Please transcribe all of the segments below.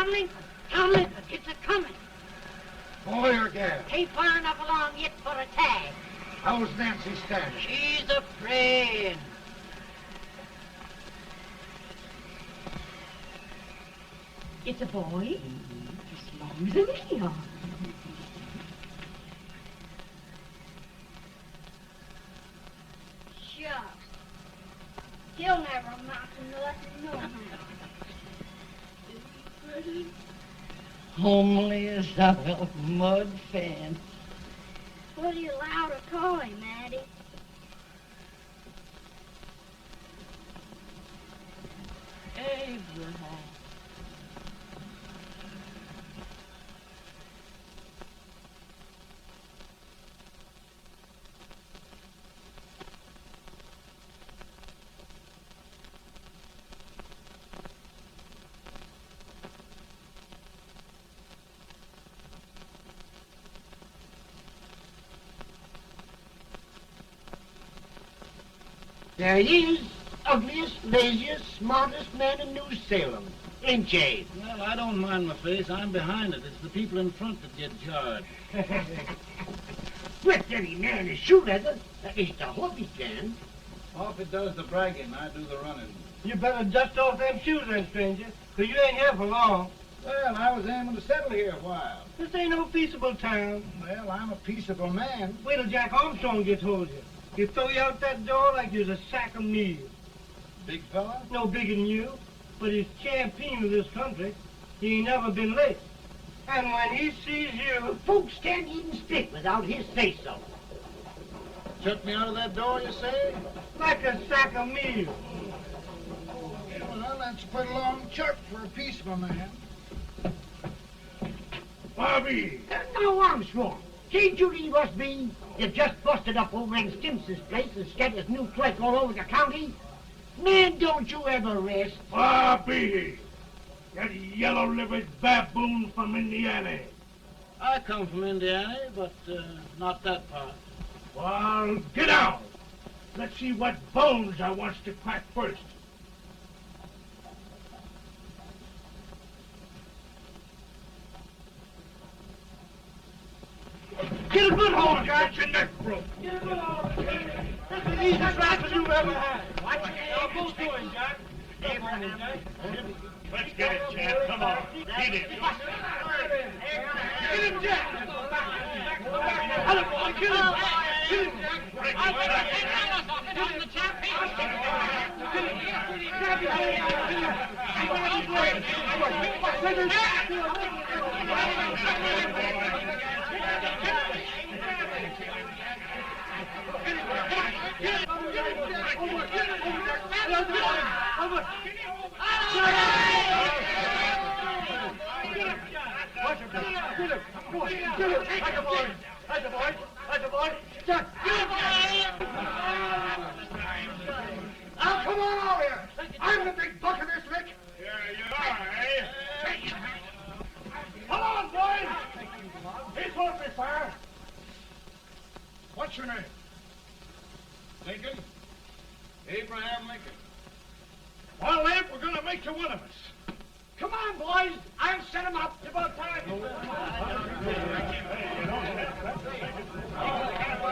Conley. Conley, it's a-coming. Boy or gal? Ain't far enough along yet for a tag. How's Nancy standing? She's afraid. It's a boy, as long as a meal. Shucks. He'll never amount to nothing, no. Homely as a mud fan. What do you allow to call him, Maddie? Abraham. There he is, ugliest, laziest, smartest man in New Salem, ain't ye? Well, I don't mind my face. I'm behind it. It's the people in front that get charged. With any man is shoe leather, at least I hope he can. Off it does the bragging, I do the running. You better dust off them shoes then, stranger, 'cause you ain't here for long. Well, I was aiming to settle here a while. This ain't no peaceable town. Well, I'm a peaceable man. Wait till Jack Armstrong gets hold of you. He'll throw you out that door like you're a sack of meal. Big fella? No bigger than you, but he's champion of this country. He ain't never been late. And when he sees you... Folks can't even speak without his say-so. Shut me out of that door, you say? like a sack of meal. Well, that's a pretty long chart for a peaceable man. Bobby! Now, Armstrong, can't you leave us be? You've just busted up old man Stimpson's place and scattered new clerk all over the county. Man, don't you ever rest. Bobby! That yellow-livered baboon from Indiana. I come from Indiana, but not that part. Well, get out. Let's see what bones I wants to crack first. Get a good hold, Jack. Get your neck broke. Get a good hold. That's the easiest rifle you've ever had. Watch it. Now, go to him, Jack. Come on, Jack. Let's get it, Jack. Come on. Get it. Get him, Jack. Hello, boy. Kill him. Kill him, Jack. Break his back. Kill him, Jack. Kill him. Grab his leg. Kill him. Grab his leg. Let him. Now, come on over here. I'm the big buck of this lick. Yeah, you are, eh? Come on, boys. He's won't be fire. What's your name? Lincoln? Abraham Lincoln. Well, Abe, we're going to make you one of us. Come on, boys. I'll set him up. It's about time.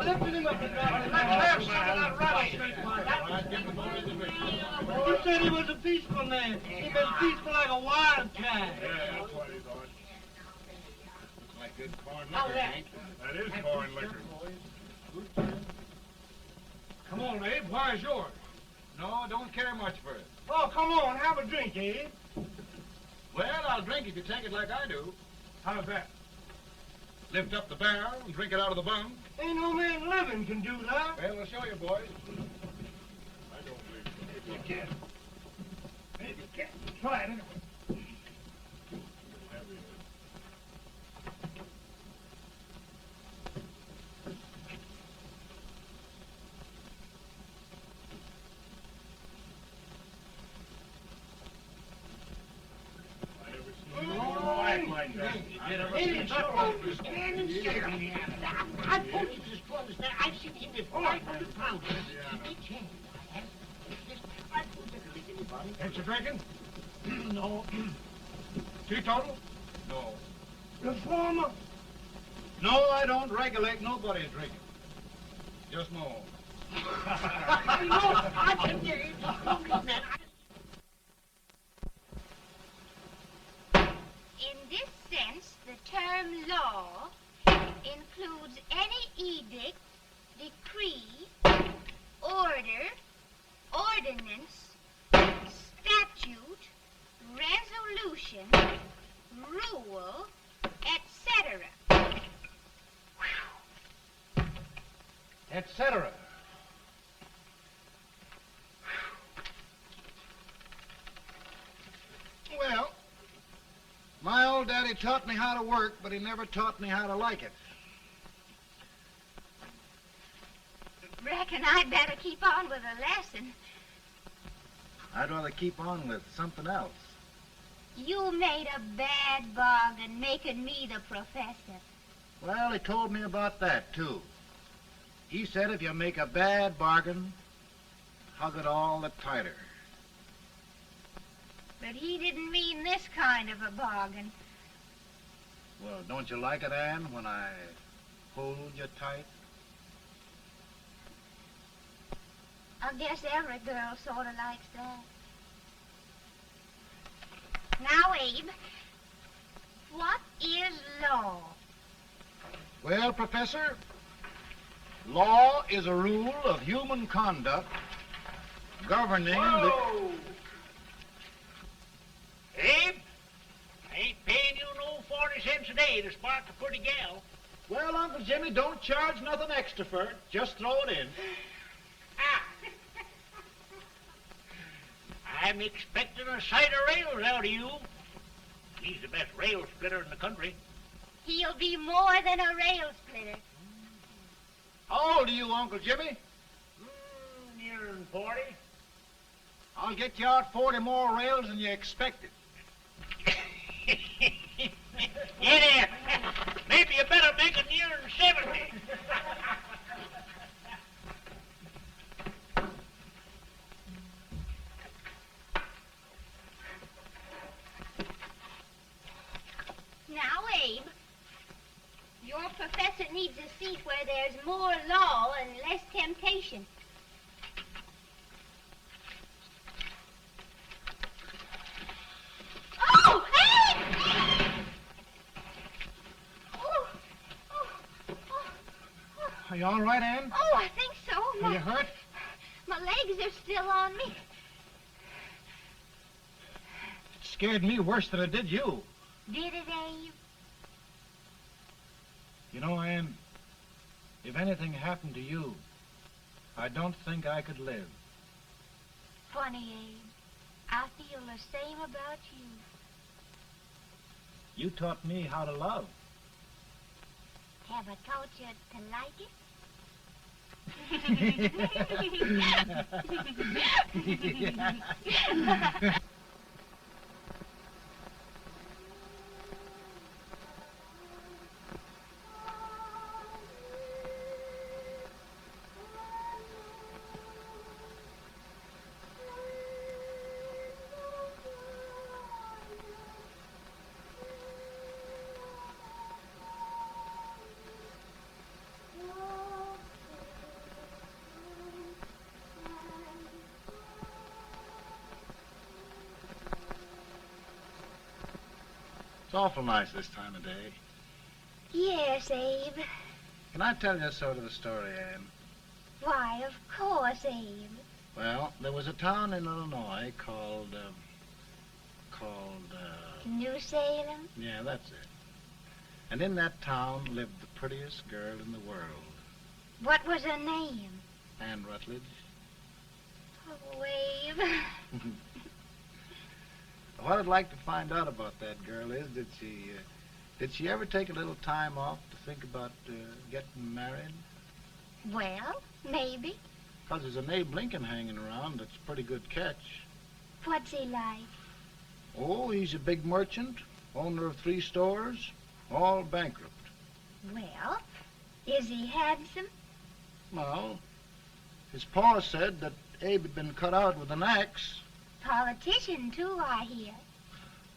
Lifted him up and down. Let's have some of that rattlesnake. You said he was a peaceful man. He was peaceful like a wildcat. Yeah, that's what he thought. Looks like good corn Now liquor, that. Hank. That is corn liquor. Come on, Abe. Where's yours? No, don't care much for it. Oh, come on. Have a drink, Abe. Well, I'll drink if you take it like I do. How's that? Lift up the barrel and drink it out of the bung. Ain't no man living can do that. Well, I'll show you, boys. I don't believe so. Maybe you can. Maybe you can. Try it anyway. Like that. Hey, strongest man in Salem. I told you the strongest man. I've seen him lift 500 pounds. Each hand. I won't take a lick, anybody. Ain't you drinking? No. Teetotal? No. Reformer? No, I don't regulate nobody's drinking. Just my own. I can get it. In this sense, the term law includes any edict, decree, order, ordinance, statute, resolution, rule, etc. Etc. Well, my old daddy taught me how to work, but he never taught me how to like it. Reckon I'd better keep on with the lesson. I'd rather keep on with something else. You made a bad bargain making me the professor. Well, he told me about that, too. He said if you make a bad bargain, hug it all the tighter. But he didn't mean this kind of a bargain. Well, don't you like it, Anne, when I hold you tight? I guess every girl sort of likes that. Now, Abe, what is law? Well, Professor, law is a rule of human conduct governing Whoa! Abe, I ain't paying you no 40 cents a day to spark a pretty gal. Well, Uncle Jimmy, don't charge nothing extra for it. Just throw it in. Ah. I'm expecting a sight of rails out of you. He's the best rail splitter in the country. He'll be more than a rail splitter. How old are you, Uncle Jimmy? Nearing 40. I'll get you out 40 more rails than you expected. Yeah, there. Maybe you better make it nearing 70. Now, Abe, your professor needs a seat where there's more law and less temptation. Oh, Abe! Are you all right, Anne? Oh, I think so. Are you hurt? My legs are still on me. It scared me worse than it did you. Did it, Abe? You know, Anne, if anything happened to you, I don't think I could live. Funny, Abe. I feel the same about you. You taught me how to love. Have I taught you to like it? It's awful nice this time of day. Yes, Abe. Can I tell you sort of a story, Anne? Why, of course, Abe. Well, there was a town in Illinois called, New Salem? yeah, that's it. And in that town lived the prettiest girl in the world, What was her name? Anne Rutledge. Oh, Abe. What I'd like to find out about that girl is, did she ever take a little time off to think about getting married? Well, maybe. Because there's an Abe Lincoln hanging around that's a pretty good catch. What's he like? Oh, he's a big merchant, owner of 3 stores, all bankrupt. Well, is he handsome? Well, his pa said that Abe had been cut out with an axe. Politician, too, I hear.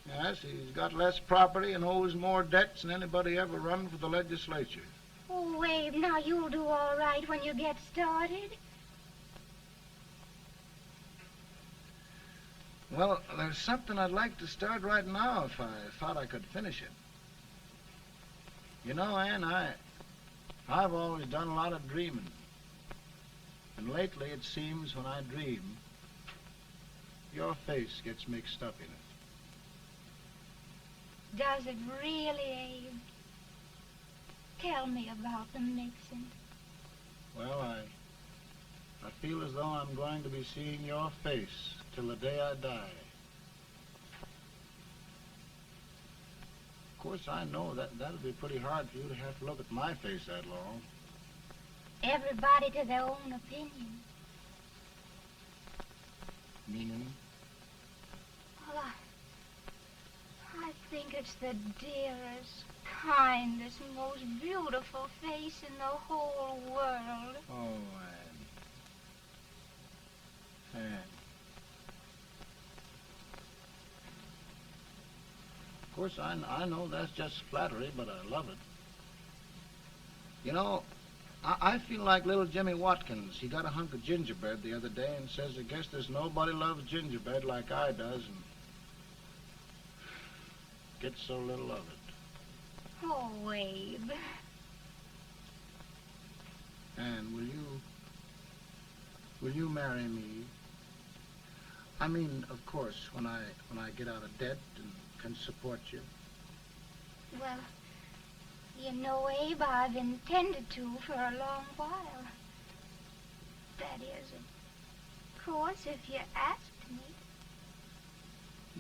Yes, he's got less property and owes more debts than anybody ever run for the legislature. Oh, Abe, now you'll do all right when you get started. Well, there's something I'd like to start right now if I thought I could finish it. You know, Ann, I've always done a lot of dreaming. And lately it seems when I dream, your face gets mixed up in it. Does it really, Abe? Tell me about the mixing. Well, I feel as though I'm going to be seeing your face till the day I die. Of course, I know that'll be pretty hard for you to have to look at my face that long. Everybody to their own opinion. Meaning? Well, I think it's the dearest, kindest, most beautiful face in the whole world. Oh, Ann. Ann. Of course, I know that's just flattery, but I love it. You know, I feel like little Jimmy Watkins. He got a hunk of gingerbread the other day and says, I guess there's nobody loves gingerbread like I does, and gets so little of it. Oh, Abe. Ann, will you marry me? I mean, of course, when I get out of debt and can support you. Well, you know, Abe, I've intended to for a long while. That is, of course, if you asked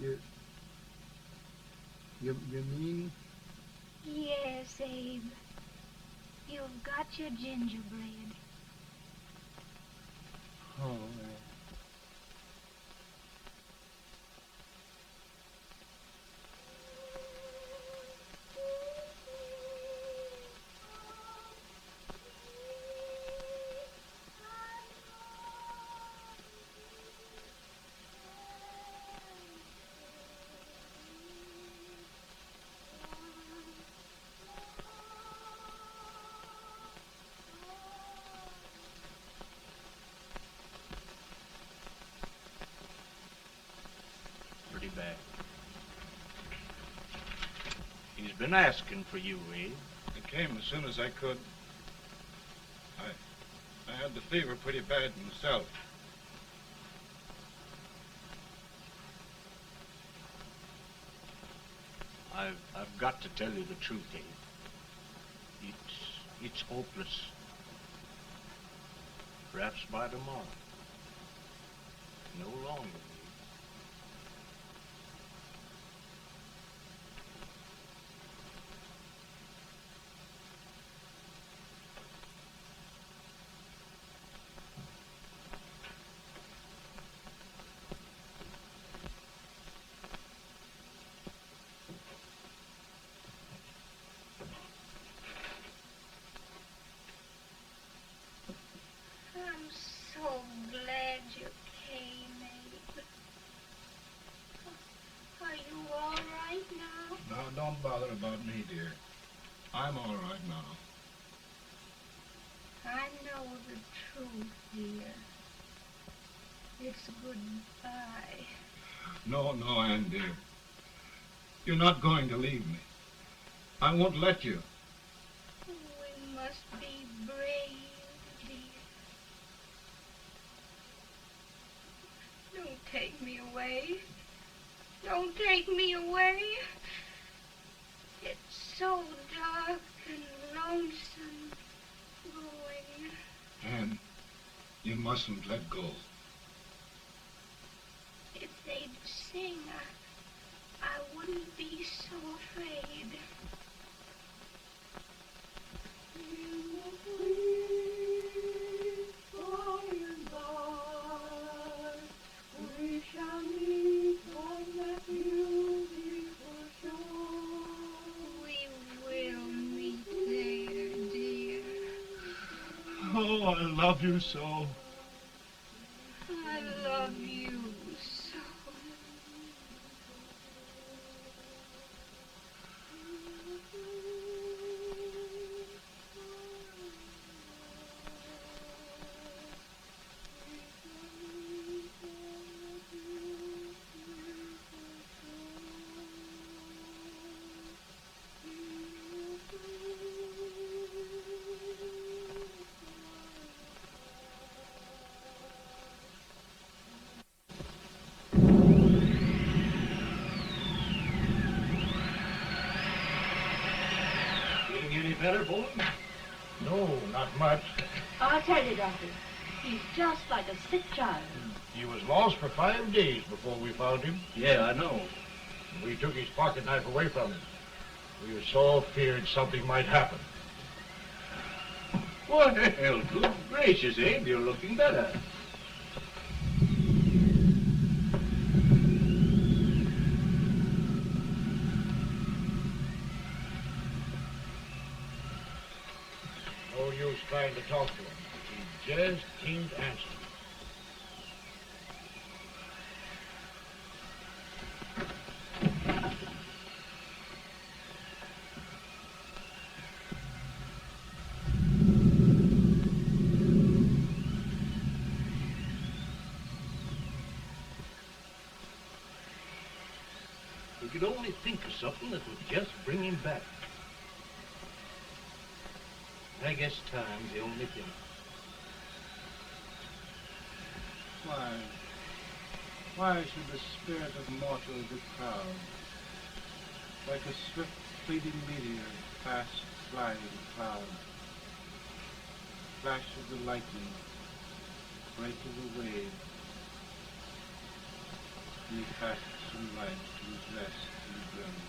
me. You mean? Yes, Abe. You've got your gingerbread. Oh, Bad. He's been asking for you, Abe. I came as soon as I could. I had the fever pretty bad myself. I've got to tell you the truth, Abe. It's hopeless. Perhaps by tomorrow. No longer. I'm so glad you came, Abe. Are you all right now? Now, don't bother about me, dear. I'm all right now. I know the truth, dear. It's goodbye. No, Ann, dear. You're not going to leave me. I won't let you. We must be brave, dear. Don't take me away. Don't take me away. It's so dark and lonesome going. Ann, you mustn't let go. If they'd sing, I wouldn't be so afraid. Oh, I love you so. I love you so. better, Bolton? No, not much. I'll tell you, Doctor. He's just like a sick child. He was lost for 5 days before we found him. Yeah, I know. We took his pocket knife away from him. We were so feared something might happen. Well, good gracious, Abe, you're looking better. No use trying to talk to him. He just can't answer. We could only think of something that would just bring him back. I guess time's the only thing. Why should the spirit of mortal be proud? Like a swift fleeting meteor, fast flying cloud. Flash of the lightning, break of the wave. And he passes from life to his rest and grave.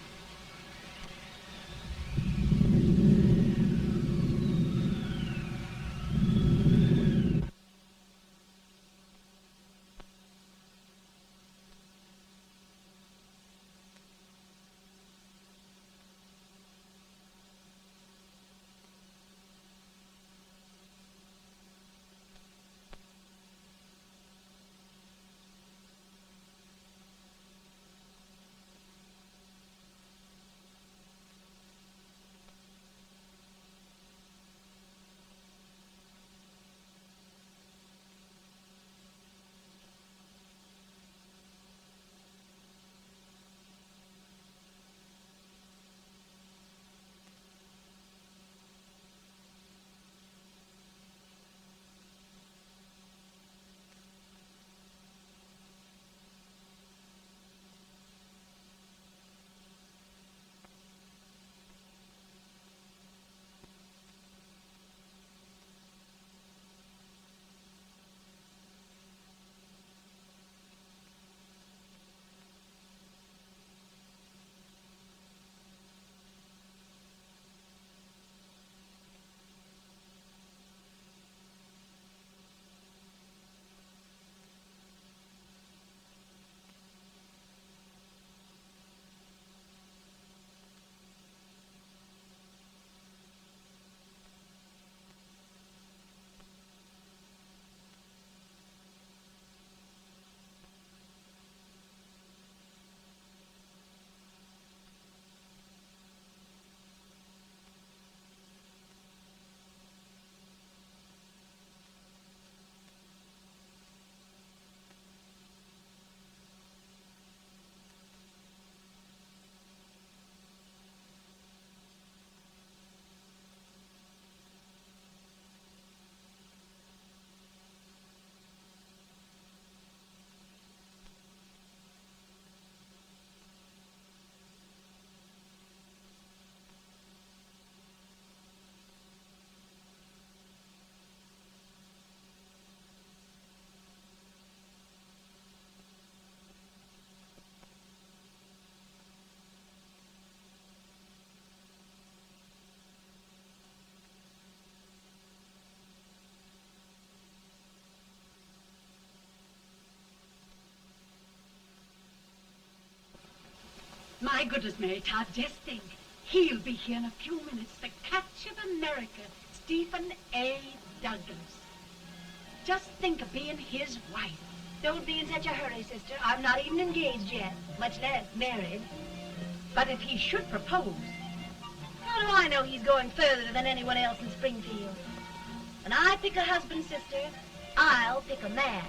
My goodness, Mary Todd, just think. He'll be here in a few minutes. The catch of America, Stephen A. Douglas. Just think of being his wife. Don't be in such a hurry, sister. I'm not even engaged yet, much less married. But if he should propose... How do I know he's going further than anyone else in Springfield? When I pick a husband, sister, I'll pick a man.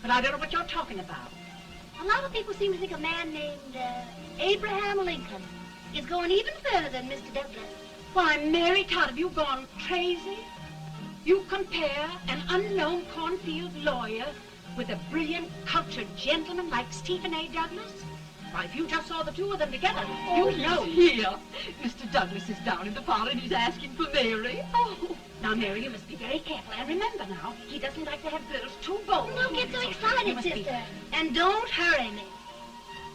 But I don't know what you're talking about. A lot of people seem to think a man named Abraham Lincoln is going even further than Mr. Douglas. Why, Mary Todd, have you gone crazy? You compare an unknown cornfield lawyer with a brilliant, cultured gentleman like Stephen A. Douglas? wife. You just saw the two of them together. Oh, You know. he's here. Mr. Douglas is down in the parlor and he's asking for Mary. Oh. Now, Mary, you must be very careful. And remember now, he doesn't like to have girls too bold. Don't get so You excited, must be- sister. And don't hurry me.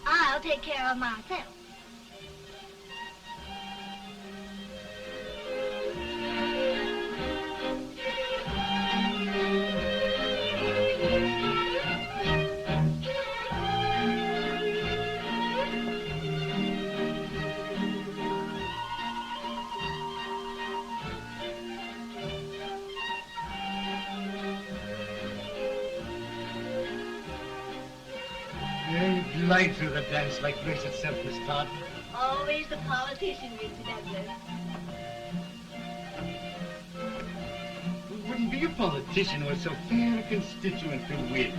I'll take care of myself. You glide through the dance like grace itself, Miss Todd. Always the politician, Mr. Douglas. It wouldn't be a politician with so fair a constituent to win.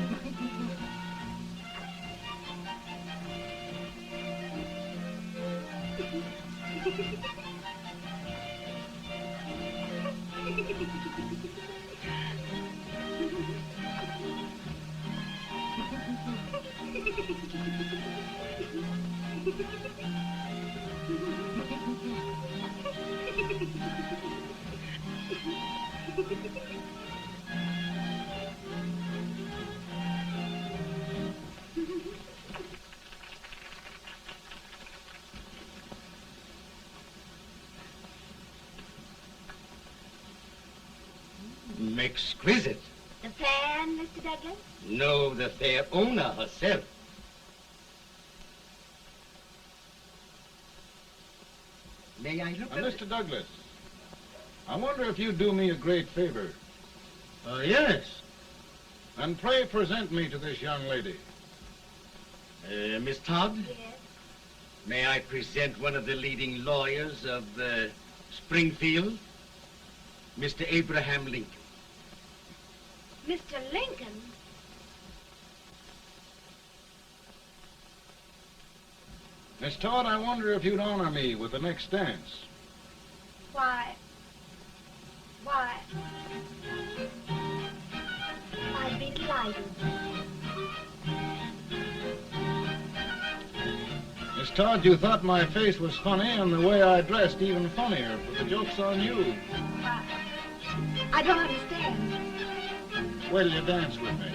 Exquisite. The fan, Mr. Douglas? No, the fair owner herself. May I look at Mr. Douglas, I wonder if you'd do me a great favor. Yes. And pray present me to this young lady. Miss Todd, Yes. may I present one of the leading lawyers of Springfield, Mr. Abraham Lincoln. Mr. Lincoln? Miss Todd, I wonder if you'd honor me with the next dance. Why? I'd be delighted. Miss Todd, you thought my face was funny and the way I dressed even funnier, but the joke's on you. I don't understand. Wait till you dance with me.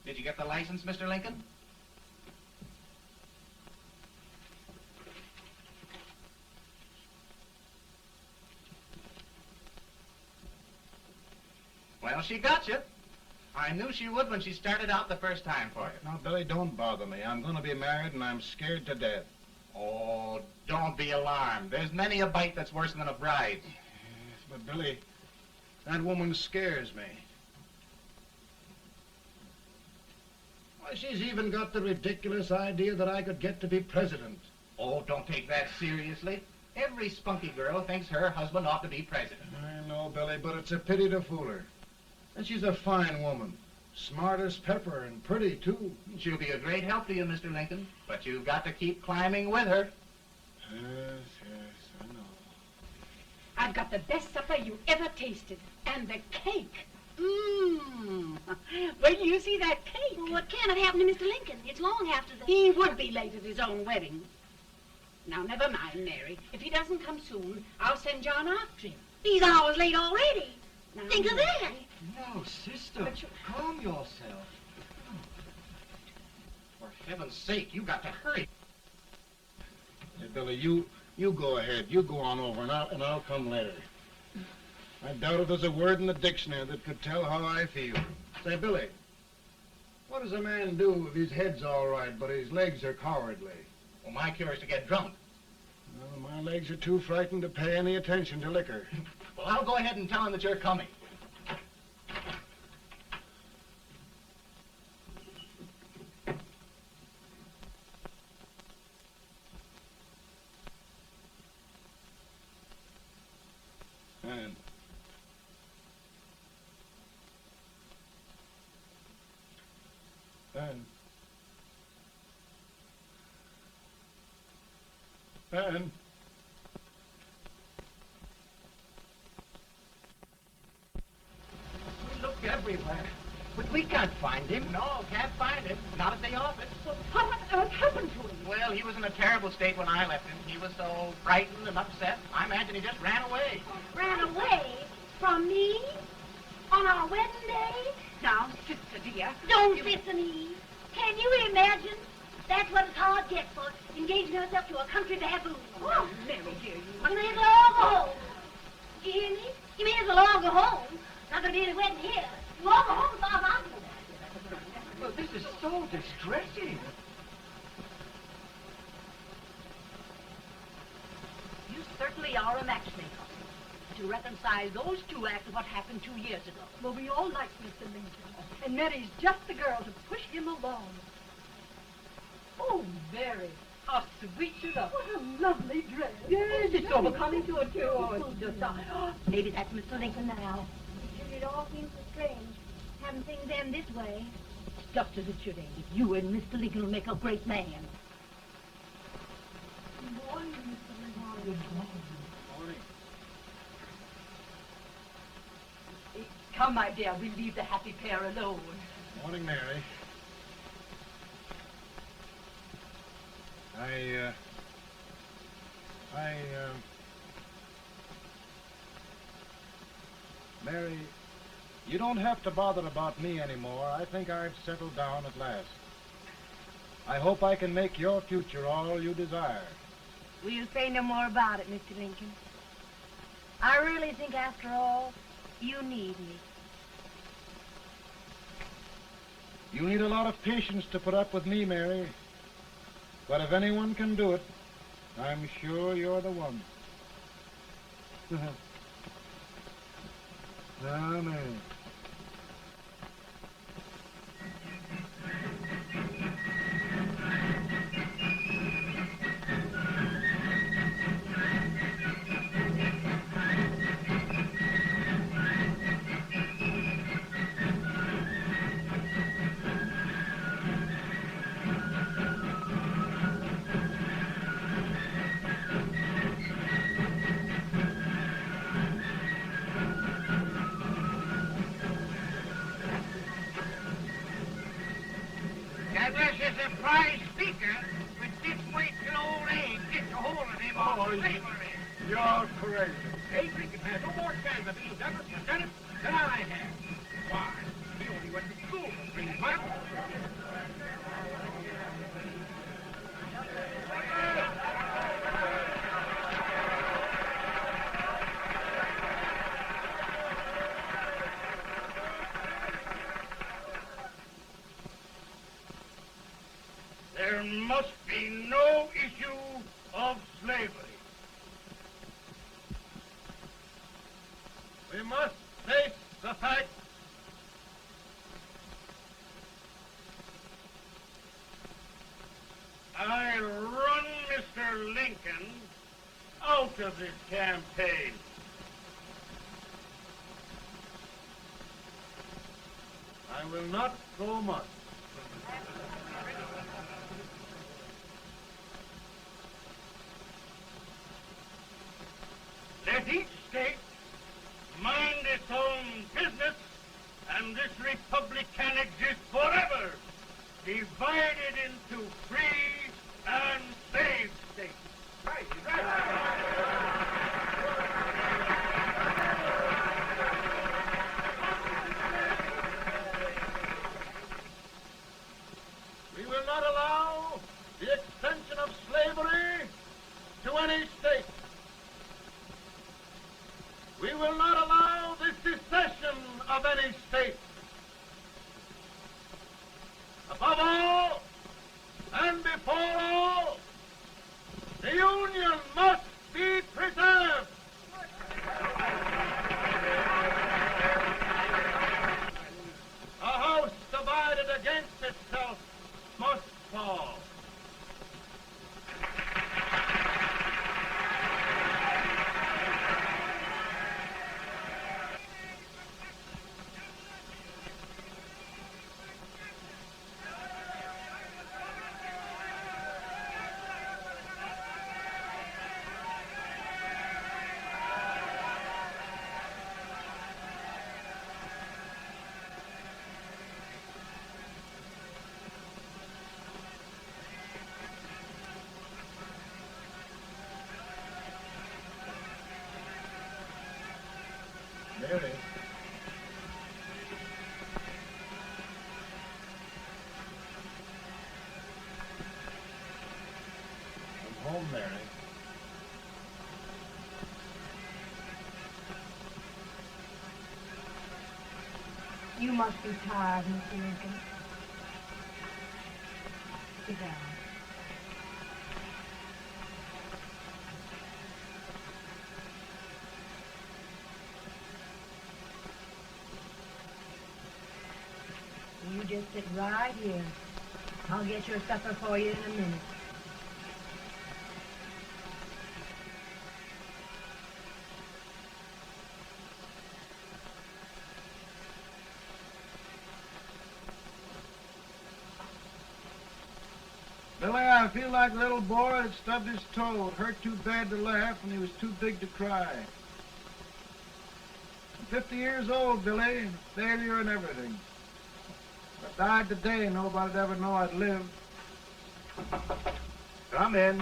Did you get the license, Mr. Lincoln? Well, she got you. I knew she would when she started out the first time for you. Now, Billy, don't bother me. I'm going to be married and I'm scared to death. Oh, don't be alarmed. There's many a bite that's worse than a bride. Yes, but Billy, that woman scares me. Why, she's even got the ridiculous idea that I could get to be president. Oh, don't take that seriously. Every spunky girl thinks her husband ought to be president. I know, Billy, but it's a pity to fool her. And she's a fine woman. Smart as pepper and pretty, too. She'll be a great help to you, Mr. Lincoln. But you've got to keep climbing with her. Yes, I know. I've got the best supper you ever tasted. And the cake. Mmm. Wait till you see that cake. Well, what can have happened to Mr. Lincoln? It's long after the... He would be late at his own wedding. Now, never mind, Mary. If he doesn't come soon, I'll send John after him. He's hours late already. Now, Think of that. No, sister, But you- calm yourself. For heaven's sake, you got to hurry. Hey, Billy, you go ahead. You go on over, and I'll come later. I doubt if there's a word in the dictionary that could tell how I feel. Say, Billy, what does a man do if his head's all right, but his legs are cowardly? Well, my cure is to get drunk. Well, my legs are too frightened to pay any attention to liquor. Well, I'll go ahead and tell him that you're coming. Ben. We looked everywhere, but we can't find him. No, can't find him. Not at the office. Well, what on earth happened to him? Well, he was in a terrible state when I left him. He was so frightened and upset. I imagine he just ran away. Ran away from me on our wedding day? Now, sister dear. Don't listen, Eve. Can you imagine? That's what it's hard gets for engaging herself to a country baboon. Oh, Mary, dear, You may as well all go home. You hear me? You may as well all go home. Not gonna be any wedding here. You all go home as far as I'm concerned. Well, this is so distressing. You certainly are a matchmaker. To reconcile those two after what happened 2 years ago. Well, we all like Mr. Lincoln. And Mary's just the girl to push him along. Oh, Mary, how sweet you look. What a lovely dress. Yes, it's so becoming to her, too. Oh, it's just, maybe that's Mr. Lincoln now. It all seems so strange, having things end this way. It's just as it should end. You and Mr. Lincoln will make a great man. Good morning, Mr. Lincoln. Good morning. Morning. Come, my dear, we'll leave the happy pair alone. Morning, Mary. Mary, you don't have to bother about me anymore. I think I've settled down at last. I hope I can make your future all you desire. We'll say no more about it, Mr. Lincoln. I really think, after all, you need me. You need a lot of patience to put up with me, Mary. But if anyone can do it, I'm sure you're the one. Amen. Douglas is a prize speaker, but this way till old age gets a hold of him all slavery. You're crazy. Hey, Lincoln has no more chance of being Douglas Lieutenant than I have. Why? He only went to school for 3 months. There must be no issue of slavery. We must face the fact I run Mr. Lincoln out of this campaign. I will not go much. Let each state mind its own business, and this republic can exist forever, divided into free and slave states. Right, We will not allow the extension of slavery to any state. We will not allow the secession of any state. Above all, and before all, the Union must be preserved. A house divided against itself must fall. home, Mary. You must be tired, Mr. Lincoln. Sit down. You just sit right here. I'll get your supper for you in a minute. Billy, I feel like a little boy that stubbed his toe. It hurt too bad to laugh and he was too big to cry. I'm 50 years old, Billy, failure and everything. If I died today, nobody'd ever know I'd lived. Come in.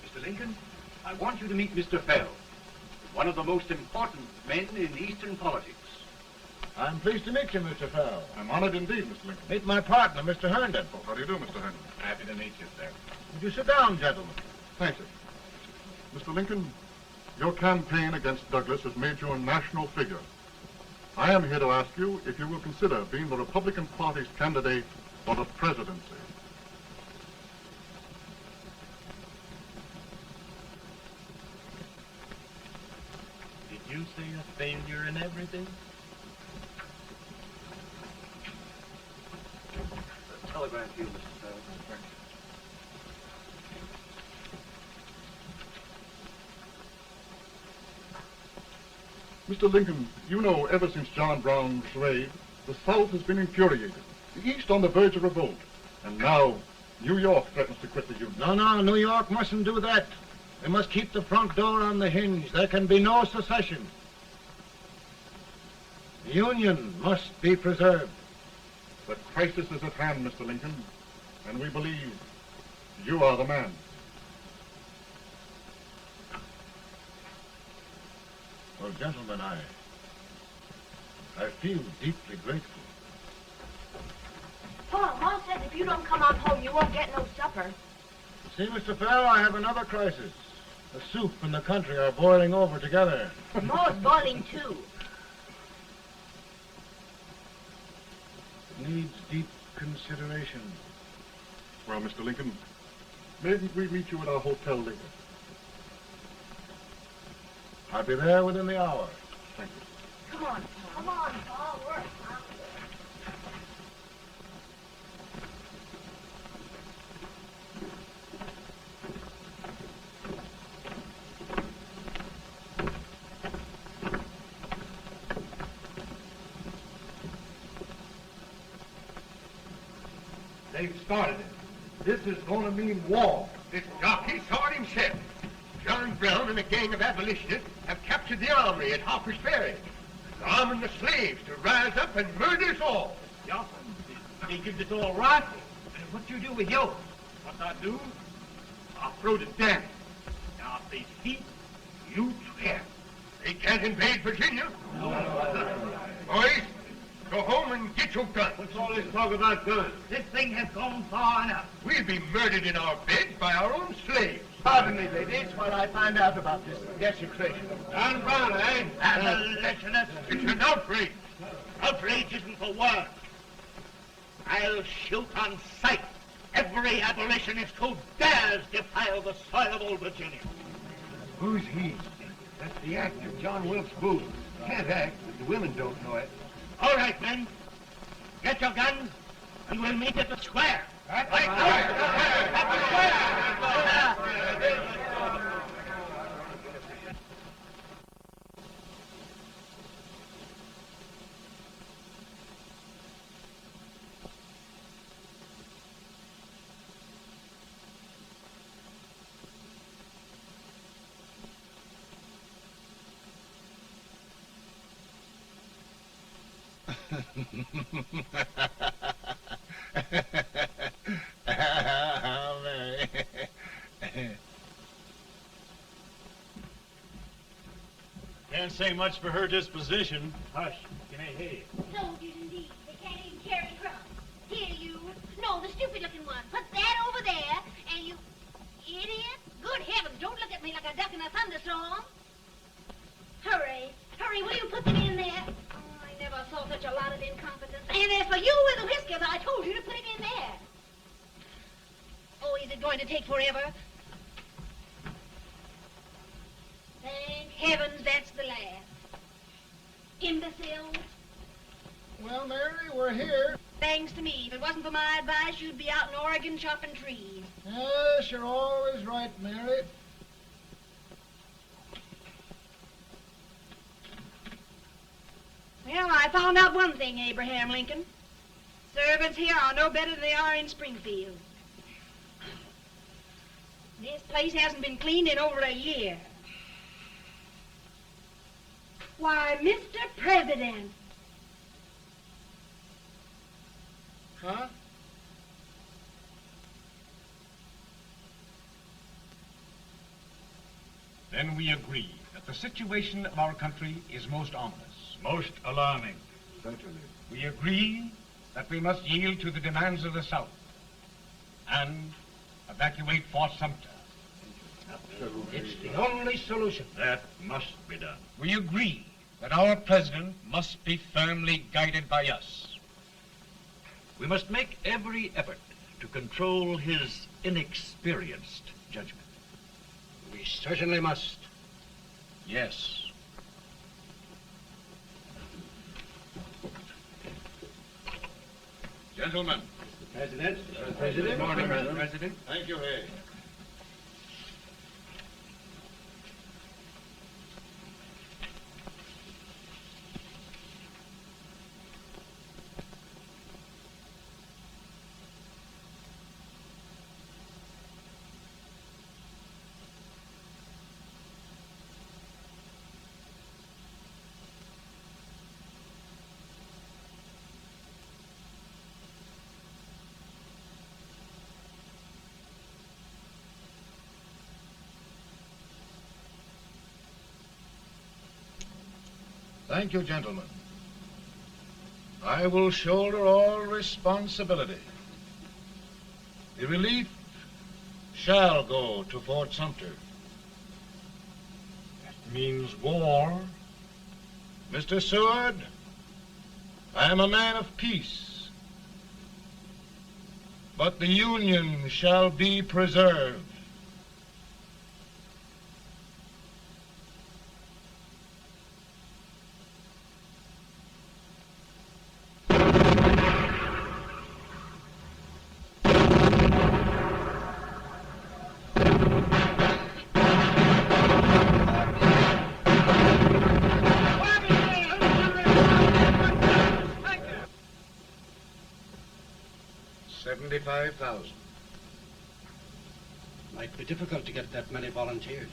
Mr. Lincoln, I want you to meet Mr. Fell, one of the most important men in Eastern politics. I'm pleased to meet you, Mr. Fell. I'm honored indeed, Mr. Lincoln. Meet my partner, Mr. Herndon. Oh, how do you do, Mr. Herndon? Happy to meet you, sir. Would you sit down, gentlemen? Thank you. Mr. Lincoln, your campaign against Douglas has made you a national figure. I am here to ask you if you will consider being the Republican Party's candidate for the presidency. Did you say a failure in everything? Telegram to you, Mr. Fell. Mr. Lincoln, you know ever since John Brown's raid, the South has been infuriated, the East on the verge of revolt, and now New York threatens to quit the Union. No, New York mustn't do that. They must keep the front door on the hinge. There can be no secession. The Union must be preserved. The crisis is at hand, Mr. Lincoln, and we believe you are the man. Well, gentlemen, I feel deeply grateful. Pa, Ma says if you don't come on home, you won't get no supper. See, Mr. Fell, I have another crisis. The soup and the country are boiling over together. Ma's boiling too. It needs deep consideration. Well, Mr. Lincoln, maybe we meet you at our hotel later. I'll be there within the hour. Thank you. Come on, Pa. Come on, Pa. Work. They've started it. This is going to mean war. This jockey saw it himself. John Brown and a gang of abolitionists have captured the armory at Harper's Ferry. They're arming the slaves to rise up and murder us all. Yeah, they give us all rifles. And what you do with yours? What I do? I throw the down. Now, if they speak, you swear. They can't invade Virginia. Boys, go home and get your guns. What's all this talk about guns? This thing has gone far enough. We'll be murdered in our beds by our own slaves. Pardon me, ladies, while I find out about this desecration. John Brown, eh? Abolitionists. It's an outrage. Outrage isn't the word. I'll shoot on sight every abolitionist who dares defile the soil of old Virginia. Who's he? That's the actor, John Wilkes Booth. Can't act, but the women don't know it. All right, men. Get your guns, and we'll meet at the square. At the square! Can't say much for her disposition. Hush. Can I hear you? Soldiers indeed. They can't even carry crumbs. Here, you. going to take forever. Thank heavens that's the last. Imbecile. Well, Mary, we're here. Thanks to me. If it wasn't for my advice, you'd be out in Oregon chopping trees. Yes, you're always right, Mary. Well, I found out one thing, Abraham Lincoln. Servants here are no better than they are in Springfield. This place hasn't been cleaned in over a year. Why, Mr. President. Huh? Then we agree that the situation of our country is most ominous. Most alarming. Certainly. We agree that we must yield to the demands of the South and evacuate Fort Sumter. It's the only solution. That must be done. We agree that our president must be firmly guided by us. We must make every effort to control his inexperienced judgment. We certainly must. Yes. Gentlemen. President. Good morning, Mr. President. Thank you, Hay. Thank you, gentlemen. I will shoulder all responsibility. The relief shall go to Fort Sumter. That means war. Mr. Seward, I am a man of peace, but the Union shall be preserved. $75,000. Might be difficult to get that many volunteers.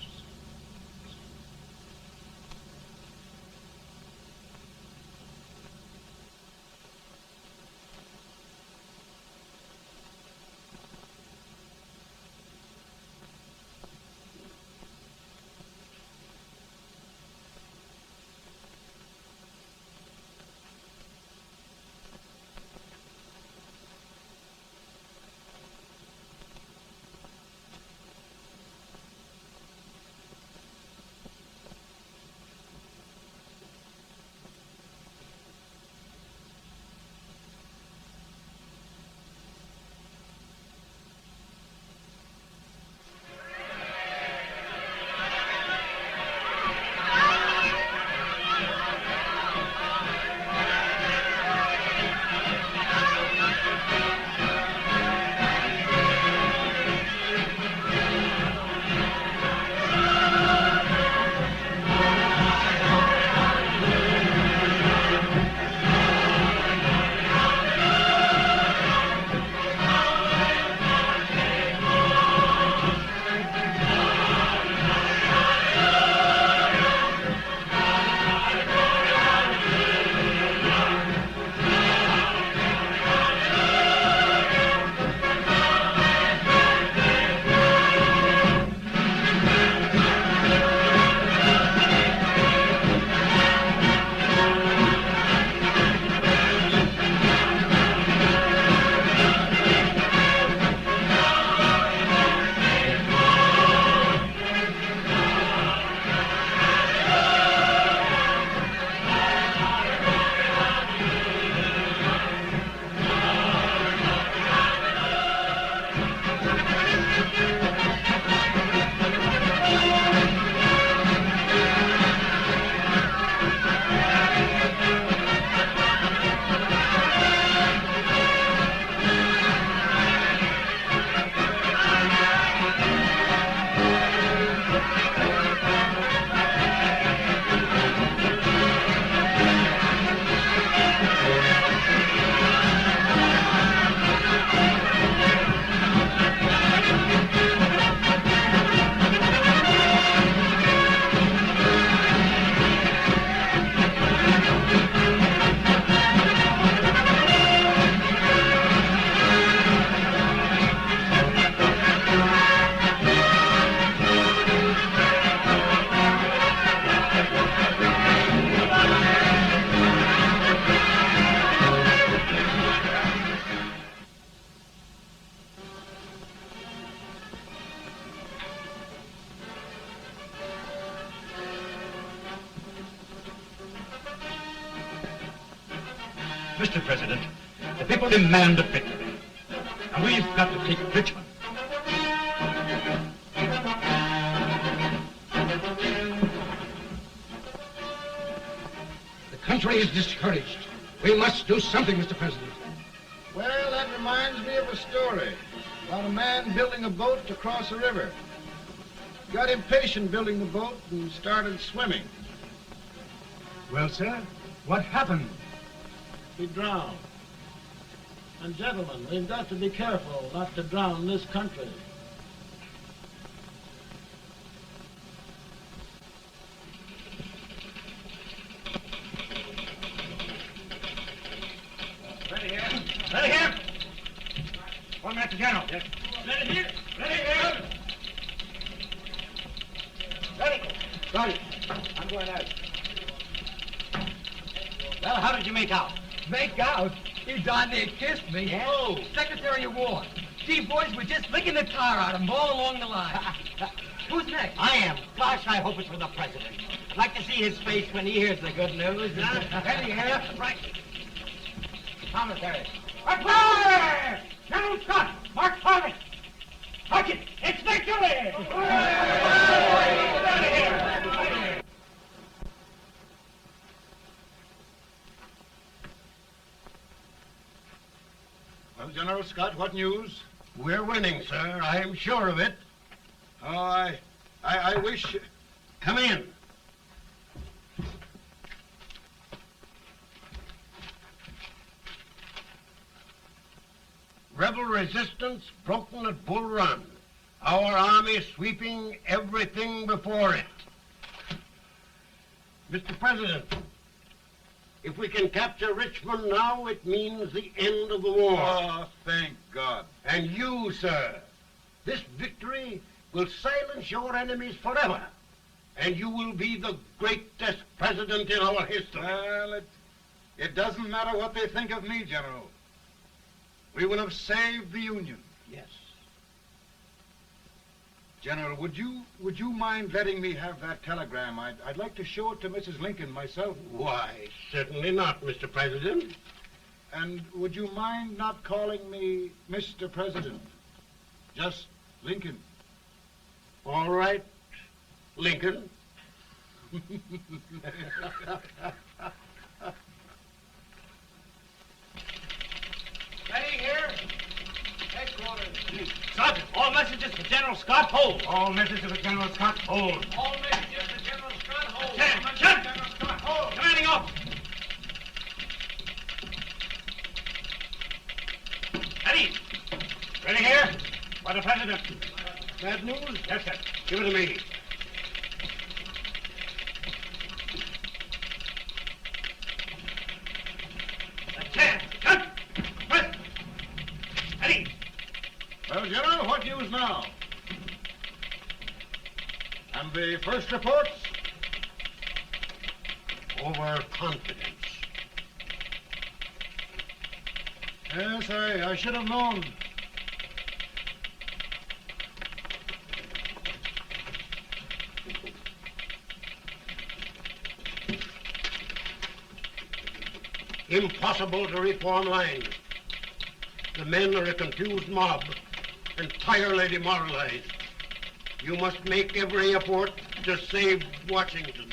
Mr. President, the people demand a victory. And we've got to take Richmond. The country is discouraged. We must do something, Mr. President. Well, that reminds me of a story about a man building a boat to cross a river. He got impatient building the boat and started swimming. Well, sir, what happened? He drowned. And gentlemen, we've got to be careful not to drown this country. Ready here. Ready here. 1 minute to General. Yes. Ready here. Ready here. Ready. Ready. I'm going out. Well, how did you make out? Make out? He darn near kissed me. Yeah? Oh, Secretary of War. Gee, boys, we're just licking the tar out of him all along the line. Who's next? I am. Gosh, I hope it's for the President. I'd like to see his face when he hears the good news, huh? Ready here. Right. Commissary. Fire! General Scott, Mark Harvey. Touch it. It's victory! Ready here. Well, General Scott, what news? We're winning, sir. I am sure of it. Oh, I wish... Come in. Rebel resistance broken at Bull Run. Our army sweeping everything before it. Mr. President, if we can capture Richmond now, it means the end of the war. Oh, thank God. And you, sir, this victory will silence your enemies forever. And you will be the greatest president in our history. Well, it doesn't matter what they think of me, General. We will have saved the Union. Yes. General, would you mind letting me have that telegram? I'd like to show it to Mrs. Lincoln myself. Why, certainly not, Mr. President. And would you mind not calling me Mr. President? Just Lincoln. All right, Lincoln. Ready here. Headquarters. Sergeant, all messages for General Scott, hold. All messages for General Scott, hold. All messages for General Scott, hold. General Scott, hold. Commanding officer. Ready. Ready here. For the President. Bad news? Yes, sir. Give it to me. Well, General, what news now? And the first reports? Overconfidence. Yes, I should have known. Impossible to reform lines. The men are a confused mob, entirely demoralized. You must make every effort to save Washington.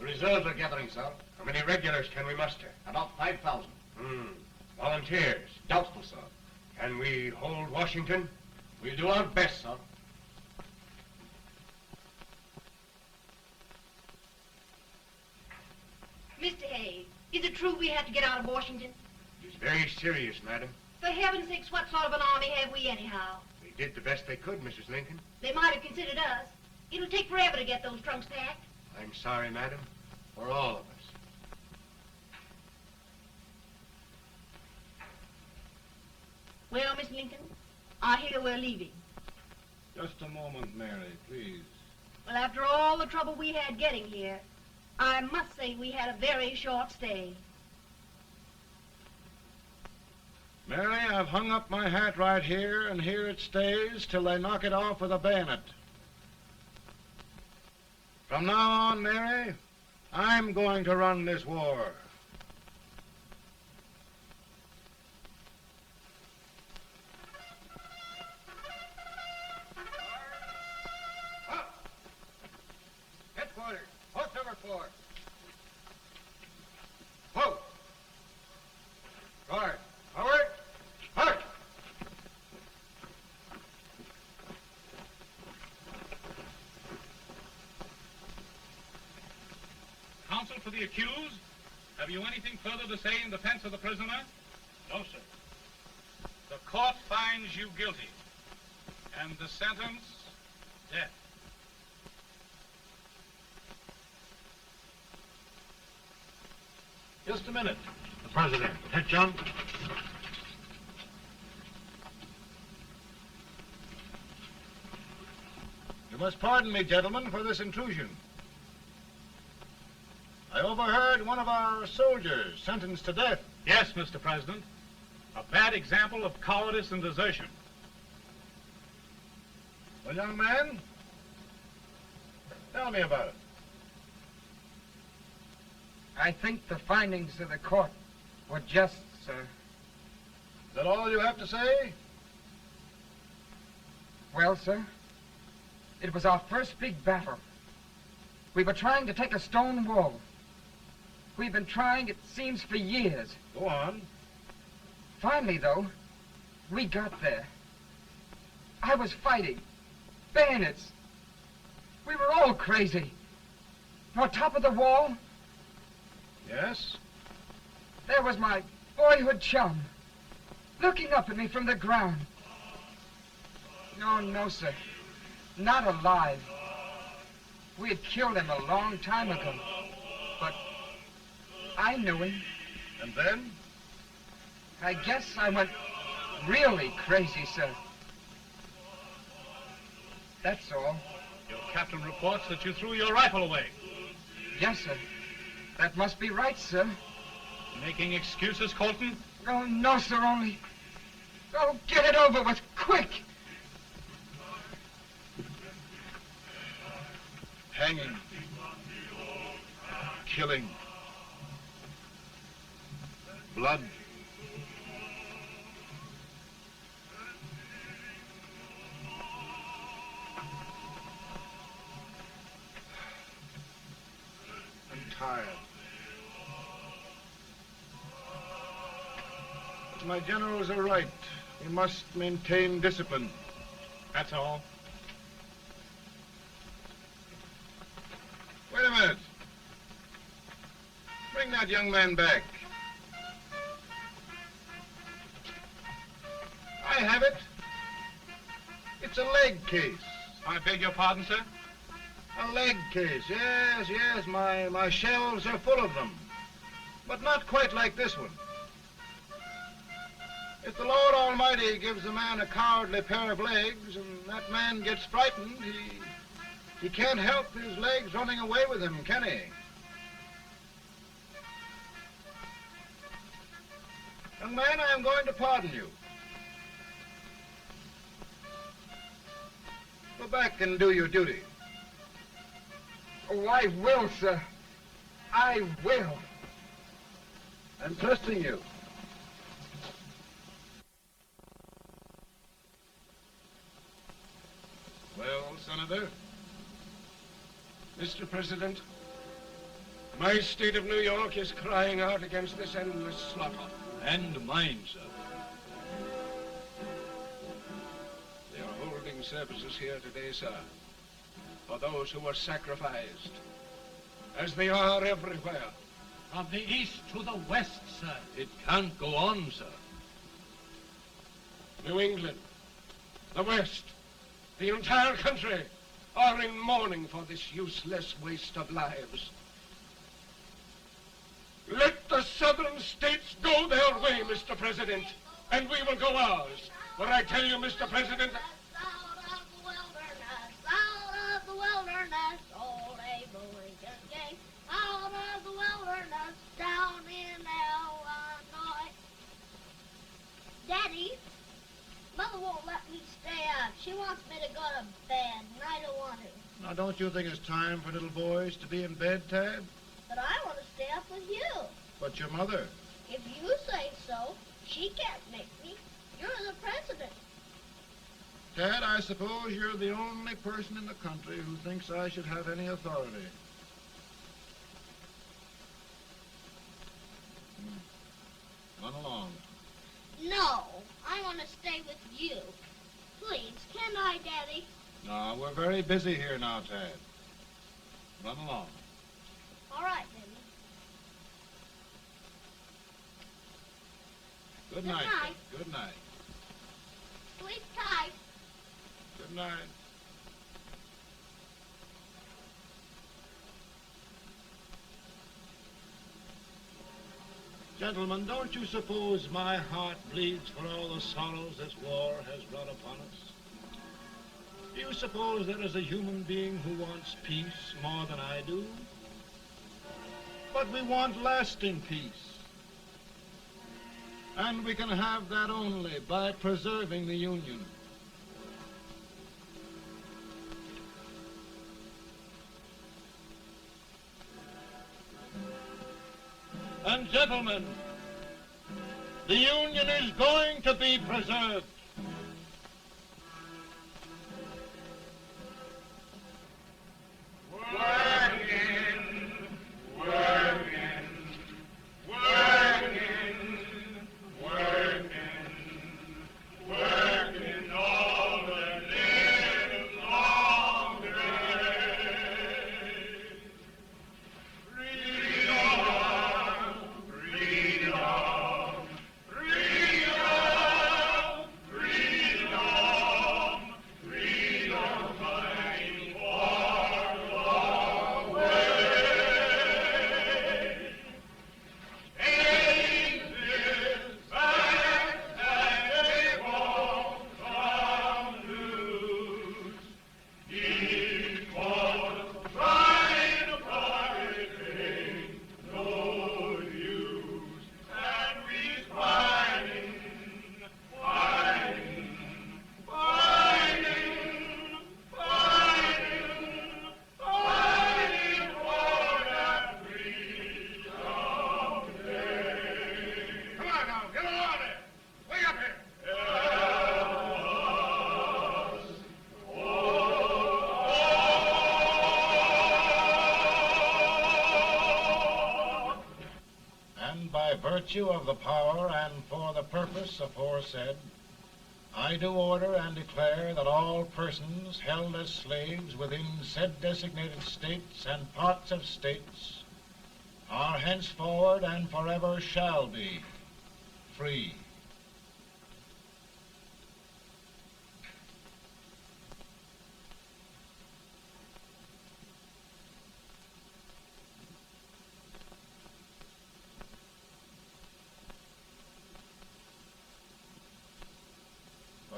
Reserves are gathering, sir. How many regulars can we muster? About 5,000. Volunteers? Doubtful, sir. Can we hold Washington? We'll do our best, sir. Mr. Hayes, is it true we have to get out of Washington? It's very serious, madam. For heaven's sakes, what sort of an army have we anyhow? They did the best they could, Mrs. Lincoln. They might have considered us. It'll take forever to get those trunks packed. I'm sorry, madam, for all of us. Well, Miss Lincoln, I hear we're leaving. Just a moment, Mary, please. Well, after all the trouble we had getting here, I must say we had a very short stay. Mary, I've hung up my hat right here, and here it stays till they knock it off with a bayonet. From now on, Mary, I'm going to run this war. Headquarters, post number 4. Whoa! Guard, forward, march! Counsel for the accused, have you anything further to say in defense of the prisoner? No, sir. The court finds you guilty, and the sentence, death. Just a minute. The President. Head, John. You must pardon me, gentlemen, for this intrusion. I overheard one of our soldiers sentenced to death. Yes, Mr. President. A bad example of cowardice and desertion. Well, young man, tell me about it. I think the findings of the court were just, sir. Is that all you have to say? Well, sir, it was our first big battle. We were trying to take a stone wall. We've been trying, it seems, for years. Go on. Finally, though, we got there. I was fighting. Bayonets. We were all crazy. On top of the wall, Yes? there was my boyhood chum, looking up at me from the ground. No, sir. Not alive. We had killed him a long time ago. But I knew him. And then? I guess I went really crazy, sir. That's all. Your captain reports that you threw your rifle away. Yes, sir. That must be right, sir. Making excuses, Colton? Oh, no, sir, only... Oh, get it over with, quick! Hanging. Killing. Blood. I'm tired. But my generals are right. We must maintain discipline. That's all. Wait a minute. Bring that young man back. I have it. It's a leg case. I beg your pardon, sir? A leg case, yes. My shelves are full of them. But not quite like this one. If the Lord Almighty gives a man a cowardly pair of legs and that man gets frightened, he can't help his legs running away with him, can he? Young man, I am going to pardon you. Go back and do your duty. Oh, I will, sir. I will. I'm trusting you. Well, Senator? Mr. President, My state of New York is crying out against this endless slaughter. And mine, sir. They are holding services here today, sir, for those who were sacrificed, as they are everywhere. From the east to the west, sir. It can't go on, sir. New England, the West, the entire country are in mourning for this useless waste of lives. Let the southern states go their way, Mr. President, and we will go ours. For I tell you, Mr. President, Out of the wilderness, old Abraham Lincoln came. Out of the wilderness, down in Illinois. Daddy, Mother won't let me stay up. She wants me to go to bed, and I don't want to. Now, don't you think it's time for little boys to be in bed, Tad? But I want to stay up with you. But your mother. If you say so, she can't make me. You're the president. Tad, I suppose you're the only person in the country who thinks I should have any authority. Run along. No, I want to stay with you. Please, can I, Daddy? No, we're very busy here now, Tad. Run along. All right, Daddy. Good Good night. night. Good night. Sleep tight. Good night. Gentlemen, don't you suppose my heart bleeds for all the sorrows this war has brought upon us? Do you suppose there is a human being who wants peace more than I do? But we want lasting peace. And we can have that only by preserving the Union. And gentlemen, the Union is going to be preserved. Virtue of the power and for the purpose aforesaid, I do order and declare that all persons held as slaves within said designated states and parts of states are henceforward and forever shall be free.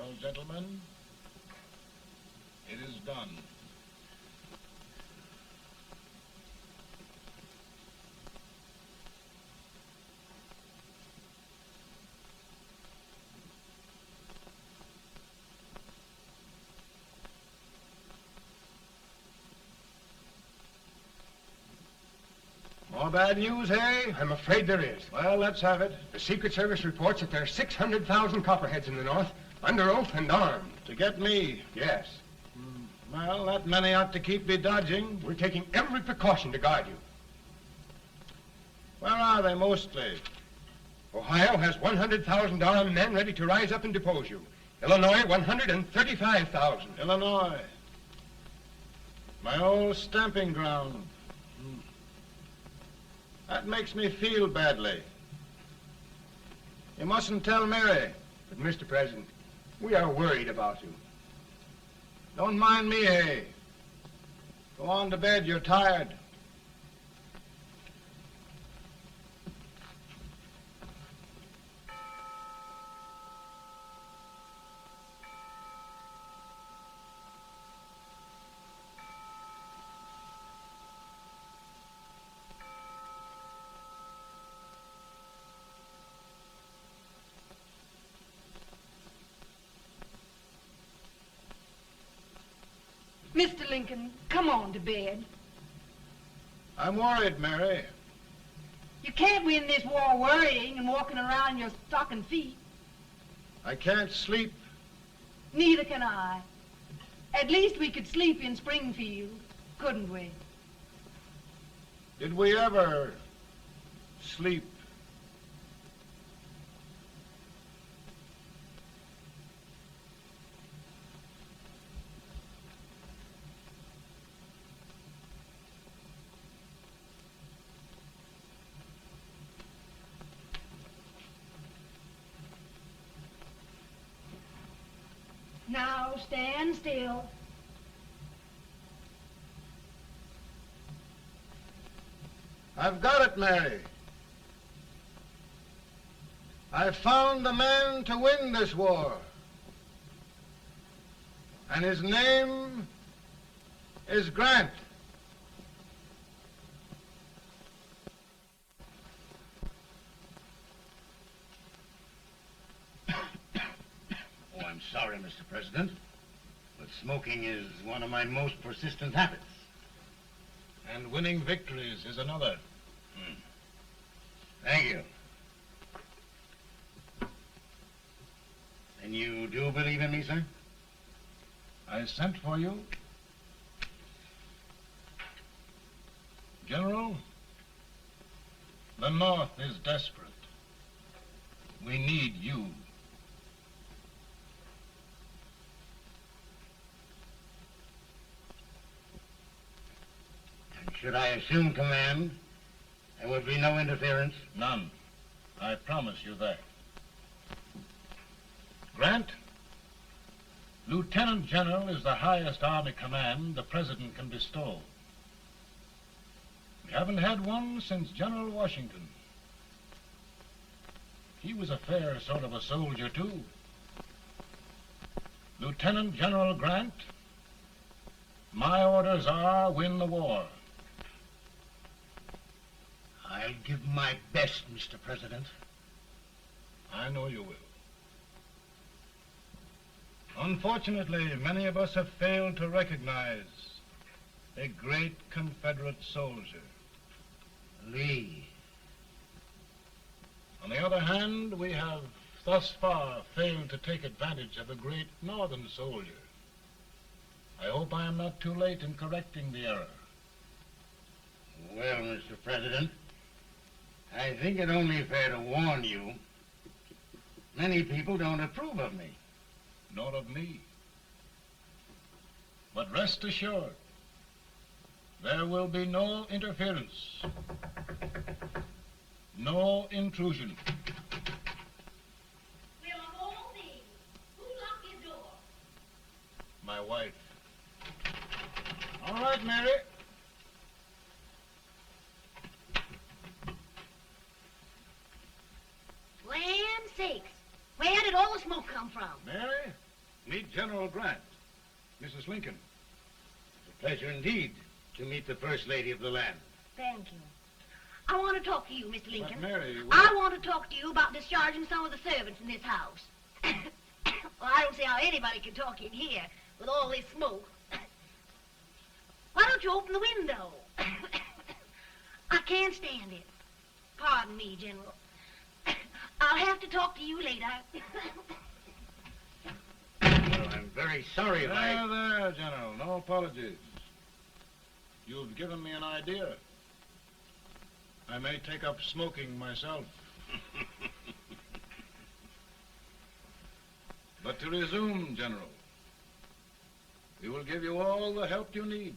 Well, gentlemen, it is done. More bad news, hey? I'm afraid there is. Well, let's have it. The Secret Service reports that there are 600,000 copperheads in the North, under oath and armed. To get me? Yes. Well, that many ought to keep me dodging. We're taking every precaution to guard you. Where are they mostly? Ohio has 100,000 armed men ready to rise up and depose you. Illinois, 135,000. Illinois. My old stamping ground. That makes me feel badly. You mustn't tell Mary. But, Mr. President, we are worried about you. Don't mind me, eh? Go on to bed, you're tired. Mr. Lincoln, come on to bed. I'm worried, Mary. You can't win this war worrying and walking around in your stocking feet. I can't sleep. Neither can I. At least we could sleep in Springfield, couldn't we? Did we ever sleep? Now stand still. I've got it, Mary. I've found the man to win this war. And his name is Grant. Oh, I'm sorry, Mr. President, but smoking is one of my most persistent habits. And winning victories is another. Thank you. And you do believe in me, sir? I sent for you. General, the North is desperate. We need you. And should I assume command, there would be no interference? None. I promise you that. Grant, Lieutenant General is the highest army command the President can bestow. We haven't had one since General Washington. He was a fair sort of a soldier, too. Lieutenant General Grant, my orders are win the war. I'll give my best, Mr. President. I know you will. Unfortunately, many of us have failed to recognize a great Confederate soldier. Lee. On the other hand, we have thus far failed to take advantage of a great Northern soldier. I hope I am not too late in correcting the error. Well, Mr. President, I think it only fair to warn you. Many people don't approve of me. Nor of me. But rest assured, there will be no interference, no intrusion. Well, of all things, who locked his door? My wife. All right, Mary. Land sakes, where did all the smoke come from? Mary, meet General Grant, Mrs. Lincoln. It's a pleasure indeed to meet the First Lady of the land. Thank you. I want to talk to you, Mr. Lincoln. But Mary, I want to talk to you about discharging some of the servants in this house. Well, I don't see how anybody can talk in here with all this smoke. Why don't you open the window? I can't stand it. Pardon me, General. I'll have to talk to you later. Well, I'm very sorry if I... There, General. No apologies. You've given me an idea. I may take up smoking myself. But to resume, General, we will give you all the help you need.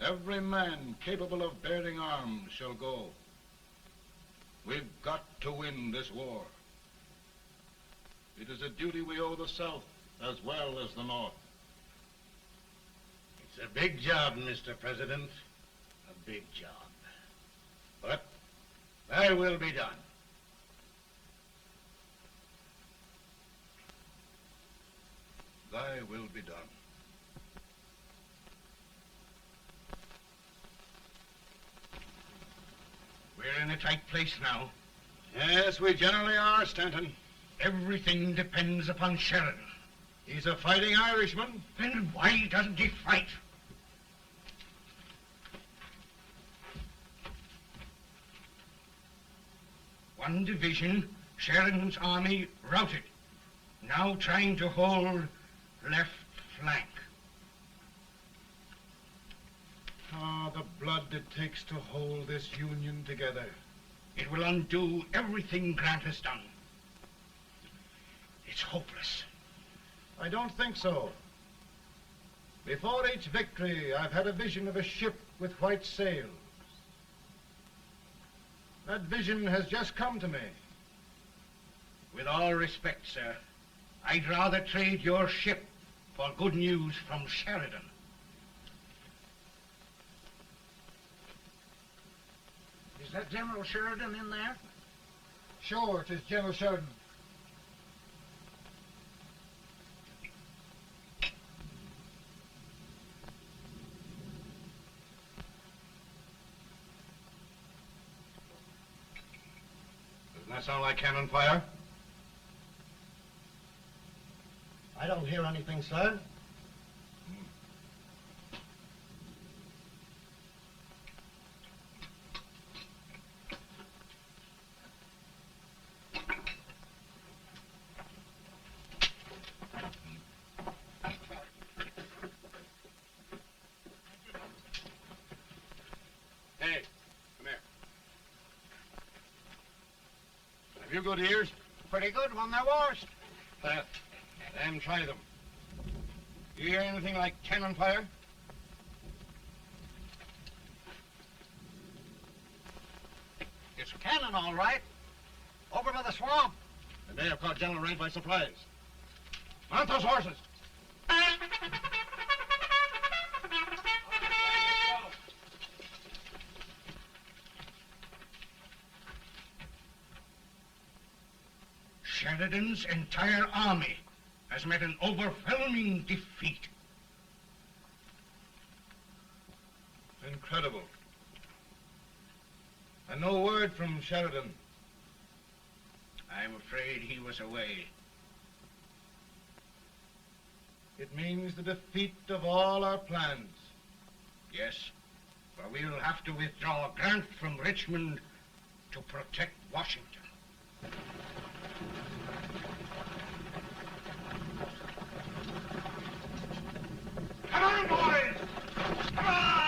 Every man capable of bearing arms shall go. We've got to win this war. It is a duty we owe the South as well as the North. It's a big job, Mr. President. A big job. But thy will be done. Thy will be done. We're in a tight place now. Yes, we generally are, Stanton. Everything depends upon Sheridan. He's a fighting Irishman. Then why doesn't he fight? One division, Sheridan's army, routed. Now trying to hold left flank. Ah, the blood it takes to hold this Union together. It will undo everything Grant has done. It's hopeless. I don't think so. Before each victory, I've had a vision of a ship with white sails. That vision has just come to me. With all respect, sir, I'd rather trade your ship for good news from Sheridan. Is that General Sheridan in there? Sure, it is General Sheridan. Doesn't that sound like cannon fire? I don't hear anything, sir. Hey, come here. Have you good ears? Pretty good when they're washed. Then try them. You hear anything like cannon fire? It's cannon, all right. Over by the swamp. And they have caught General Rank by surprise. Mount those horses. Sheridan's entire army has met an overwhelming defeat. Incredible. And no word from Sheridan. I'm afraid he was away. It means the defeat of all our plans. Yes, for we'll have to withdraw Grant from Richmond to protect Washington. Come on, boys! Come on!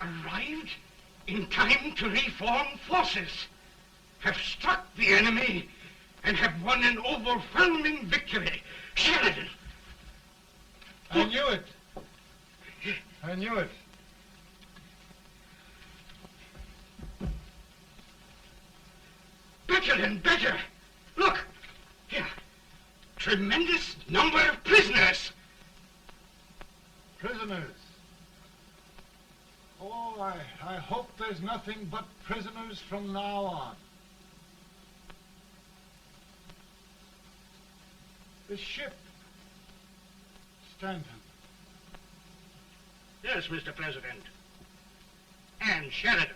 Arrived in time to reform forces, have struck the enemy, and have won an overwhelming victory. Sheridan! I knew it. I knew it. Better and better. Look, here. Tremendous number of prisoners. Prisoners. Oh, I hope there's nothing but prisoners from now on. The ship. Stanton. Yes, Mr. President. And Sheridan.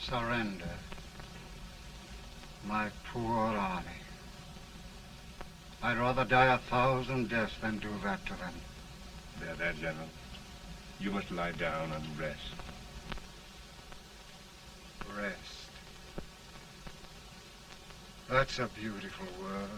Surrender. My poor army. I'd rather die 1,000 deaths than do that to them. There, General. You must lie down and rest. Rest. That's a beautiful word.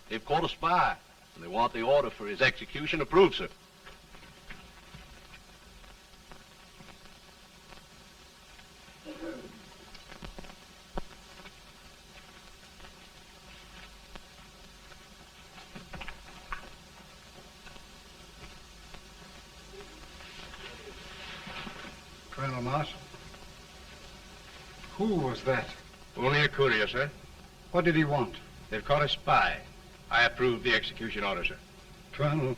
They've caught a spy, and they want the order for his execution approved, sir. Colonel Marshall. Who was that? Only a courier, sir. What did he want? They've caught a spy. I approve the execution order, sir. Colonel,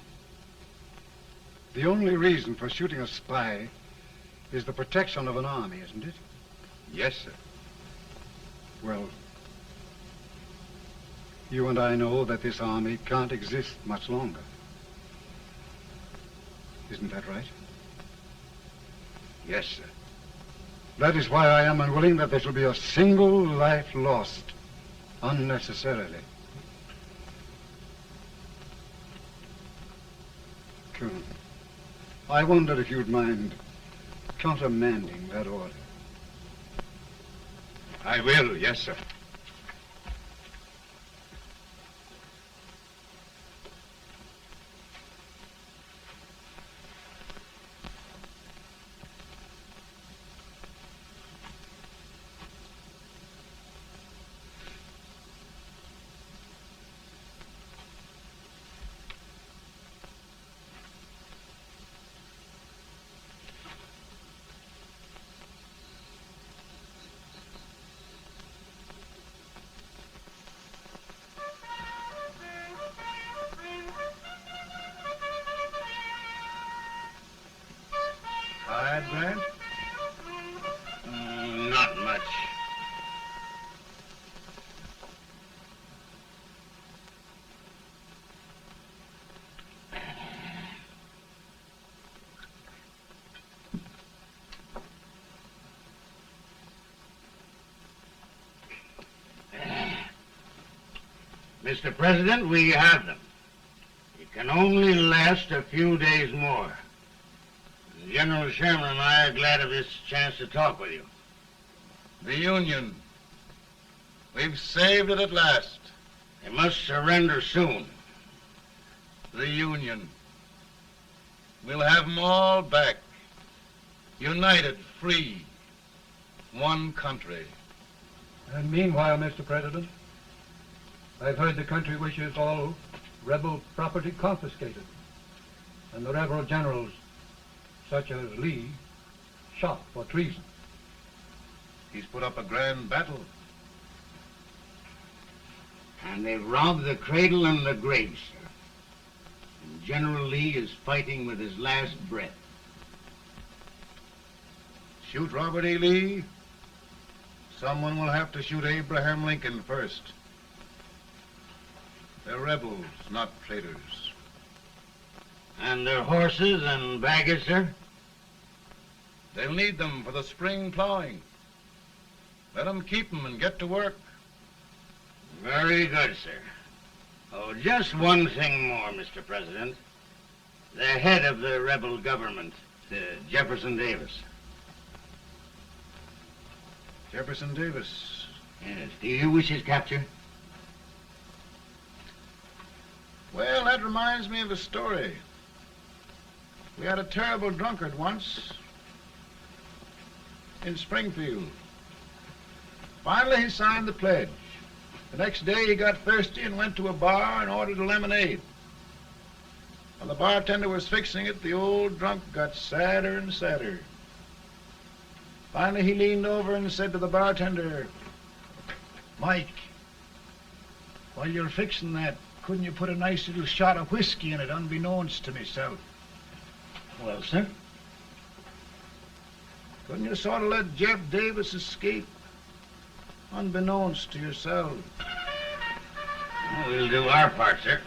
the only reason for shooting a spy is the protection of an army, isn't it? Yes, sir. Well, you and I know that this army can't exist much longer. Isn't that right? Yes, sir. That is why I am unwilling that there shall be a single life lost unnecessarily. true. I wondered if you'd mind countermanding that order. I will, yes, sir. Tired, Grant? Not much. Mr. President, we have them. It can only last a few days more. General Sherman and I are glad of this chance to talk with you. The Union. We've saved it at last. They must surrender soon. The Union. We'll have them all back. United, free. One country. And meanwhile, Mr. President, I've heard the country wishes all rebel property confiscated, and the rebel generals, such as Lee, shot for treason. He's put up a grand battle. And they've robbed the cradle and the grave, sir. And General Lee is fighting with his last breath. Shoot Robert E. Lee? Someone will have to shoot Abraham Lincoln first. They're rebels, not traitors. And their horses and baggage, sir? They'll need them for the spring plowing. Let them keep them and get to work. Very good, sir. Oh, just one thing more, Mr. President. The head of the rebel government, Jefferson Davis. Jefferson Davis? Yes. Do you wish his capture? Well, that reminds me of a story. We had a terrible drunkard once in Springfield. Finally, he signed the pledge. The next day, he got thirsty and went to a bar and ordered a lemonade. While the bartender was fixing it, the old drunk got sadder and sadder. Finally, he leaned over and said to the bartender, "Mike, while you're fixing that, couldn't you put a nice little shot of whiskey in it, unbeknownst to myself?" Well, sir? Couldn't you sort of let Jeff Davis escape, unbeknownst to yourself? Well, we'll do our part, sir.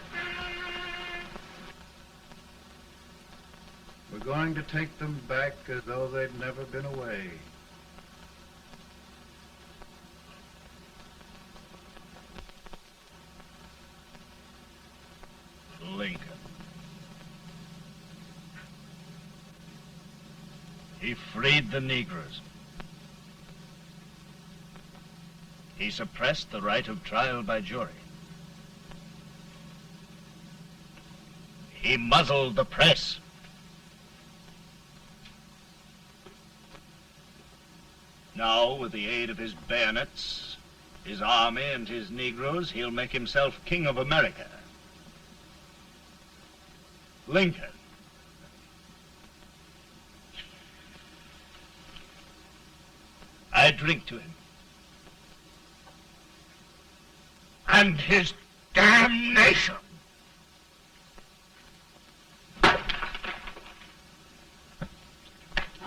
We're going to take them back as though they'd never been away. Lincoln. He freed the Negroes. He suppressed the right of trial by jury. He muzzled the press. Now, with the aid of his bayonets, his army, and his Negroes, he'll make himself king of America. Lincoln. I drink to him. And his damnation.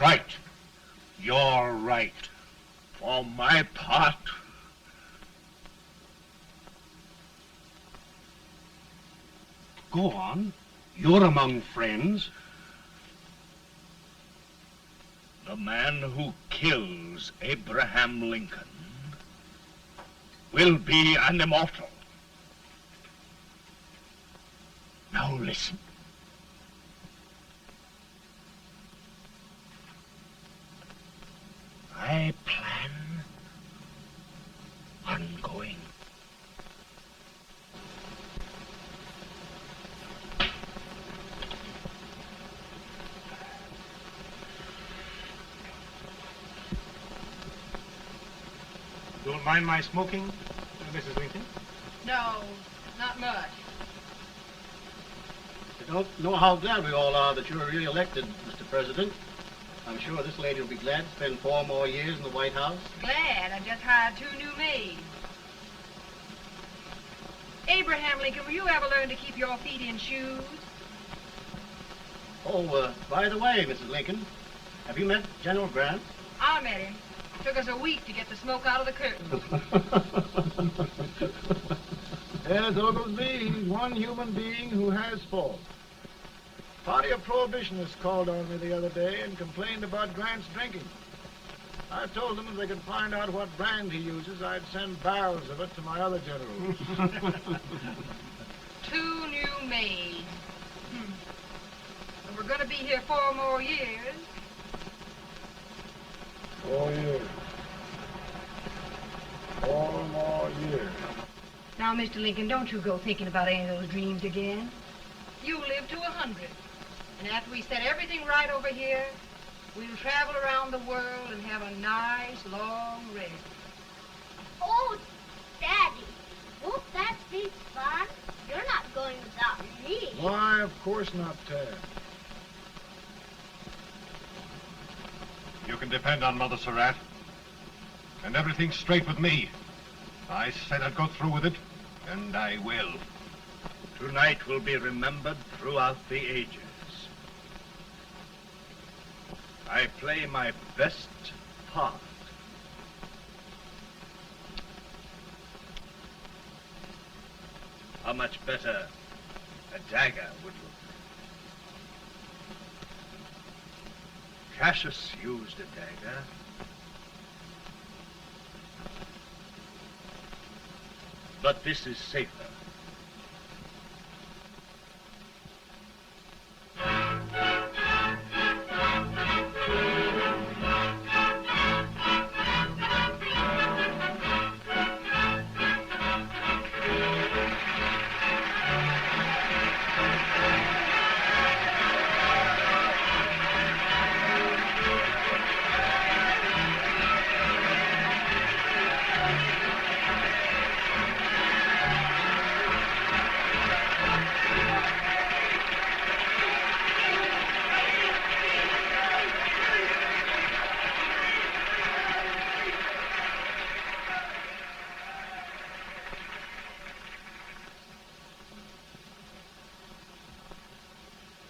Right. You're right. For my part, Go on. You're among friends. the man who kills Abraham Lincoln will be an immortal. Now listen. my plan ongoing. Don't mind my smoking, Mrs. Lincoln? No, not much. I don't know how glad we all are that you're re-elected, Mr. President. I'm sure this lady will be glad to spend 4 more years in the White House. Glad. I just hired 2 new maids. Abraham Lincoln, will you ever learn to keep your feet in shoes? Oh, by the way, Mrs. Lincoln, have you met General Grant? I met him. Took us a week to get the smoke out of the curtain. Yes, Oglesby, he's one human being who has faults. Party of Prohibitionists called on me the other day and complained about Grant's drinking. I told them if they could find out what brand he uses, I'd send barrels of it to my other generals. 2 new maids. But we're going to be here 4 more years. 4 years. 4 more years. Now, Mr. Lincoln, don't you go thinking about any of those dreams again. You live to 100. And after we set everything right over here, we'll travel around the world and have a nice, long rest. Oh, Daddy, won't that be fun? You're not going without me. Why, of course not, Tad. You can depend on Mother Surratt. And everything's straight with me. I said I'd go through with it, and I will. Tonight will be remembered throughout the ages. I play my best part. How much better a dagger would look? Cassius used a dagger. But this is safer.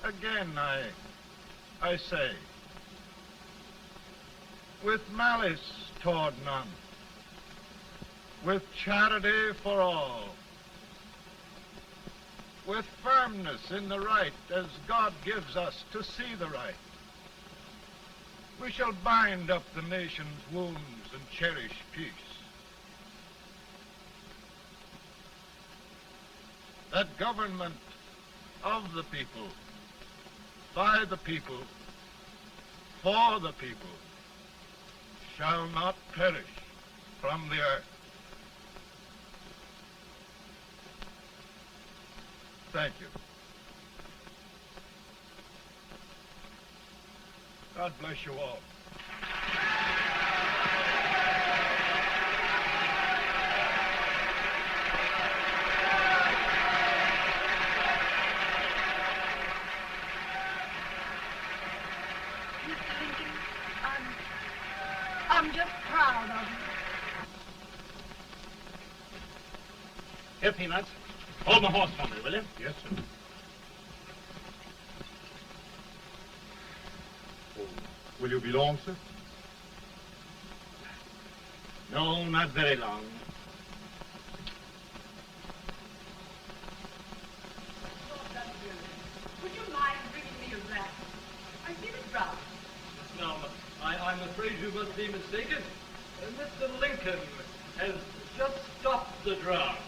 Again, I say, with malice toward none, with charity for all, with firmness in the right as God gives us to see the right, we shall bind up the nation's wounds and cherish peace. That government of the people, by the people, for the people, shall not perish from the earth. Thank you. God bless you all. I'm just proud of you. Here, Peanuts. Hold my horse for me, will you? Yes, sir. Oh, will you be long, sir? No, not very long. Would you mind bringing me a wrap? I feel it dry. Now, I'm afraid you must be mistaken. Mr. Lincoln has just stopped the draft.